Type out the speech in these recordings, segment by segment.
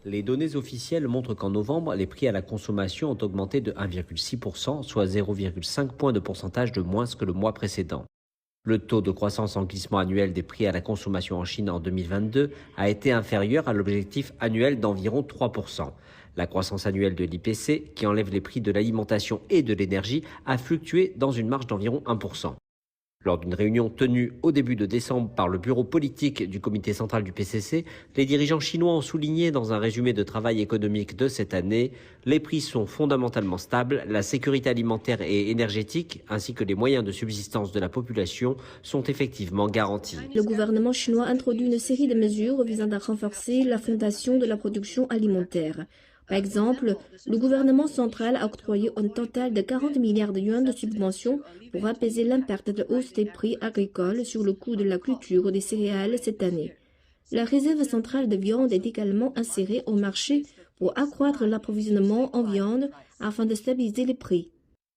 Les données officielles montrent qu'en novembre, les prix à la consommation ont augmenté de 1,6%, soit 0,5 points de pourcentage de moins que le mois précédent. Le taux de croissance en glissement annuel des prix à la consommation en Chine en 2022 a été inférieur à l'objectif annuel d'environ 3%. La croissance annuelle de l'IPC, qui enlève les prix de l'alimentation et de l'énergie, a fluctué dans une marge d'environ 1%. Lors d'une réunion tenue au début de décembre par le bureau politique du comité central du PCC, les dirigeants chinois ont souligné dans un résumé de travail économique de cette année, les prix sont fondamentalement stables, la sécurité alimentaire et énergétique, ainsi que les moyens de subsistance de la population sont effectivement garantis. Le gouvernement chinois introduit une série de mesures visant à renforcer la fondation de la production alimentaire. Par exemple, le gouvernement central a octroyé un total de 40 milliards de yuans de subventions pour apaiser l'impact de hausse des prix agricoles sur le coût de la culture des céréales cette année. La réserve centrale de viande est également insérée au marché pour accroître l'approvisionnement en viande afin de stabiliser les prix.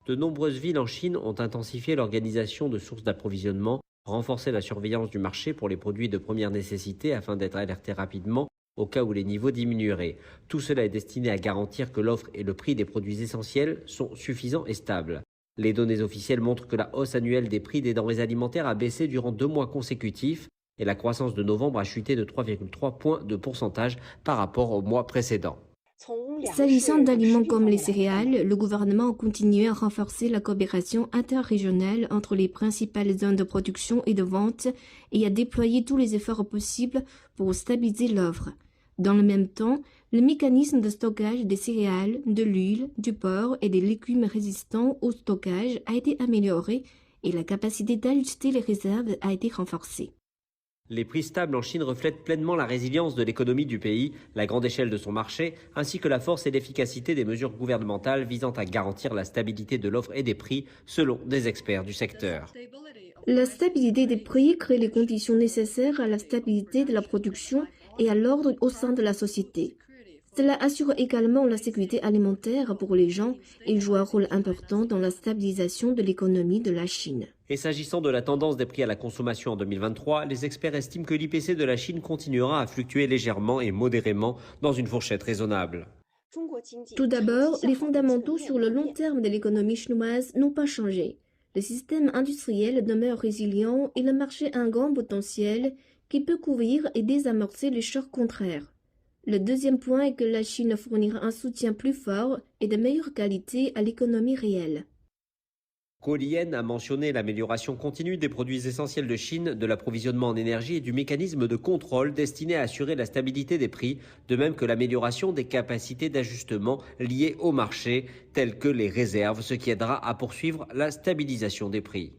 De nombreuses villes en Chine ont intensifié l'organisation de sources d'approvisionnement, renforcé la surveillance du marché pour les produits de première nécessité afin d'être alertés rapidement au cas où les niveaux diminueraient. Tout cela est destiné à garantir que l'offre et le prix des produits essentiels sont suffisants et stables. Les données officielles montrent que la hausse annuelle des prix des denrées alimentaires a baissé durant 2 mois consécutifs et la croissance de novembre a chuté de 3,3 points de pourcentage par rapport au mois précédent. S'agissant d'aliments comme les céréales, le gouvernement a continué à renforcer la coopération interrégionale entre les principales zones de production et de vente et a déployé tous les efforts possibles pour stabiliser l'offre. Dans le même temps, le mécanisme de stockage des céréales, de l'huile, du porc et des légumes résistants au stockage a été amélioré et la capacité d'ajuster les réserves a été renforcée. Les prix stables en Chine reflètent pleinement la résilience de l'économie du pays, la grande échelle de son marché, ainsi que la force et l'efficacité des mesures gouvernementales visant à garantir la stabilité de l'offre et des prix, selon des experts du secteur. La stabilité des prix crée les conditions nécessaires à la stabilité de la production et à l'ordre au sein de la société. Cela assure également la sécurité alimentaire pour les gens et joue un rôle important dans la stabilisation de l'économie de la Chine. Et s'agissant de la tendance des prix à la consommation en 2023, les experts estiment que l'IPC de la Chine continuera à fluctuer légèrement et modérément dans une fourchette raisonnable. Tout d'abord, les fondamentaux sur le long terme de l'économie chinoise n'ont pas changé. Le système industriel demeure résilient et le marché a un grand potentiel qui peut couvrir et désamorcer les chocs contraires. Le deuxième point est que la Chine fournira un soutien plus fort et de meilleure qualité à l'économie réelle. Ko Lien a mentionné l'amélioration continue des produits essentiels de Chine, de l'approvisionnement en énergie et du mécanisme de contrôle destiné à assurer la stabilité des prix, de même que l'amélioration des capacités d'ajustement liées au marché, telles que les réserves, ce qui aidera à poursuivre la stabilisation des prix.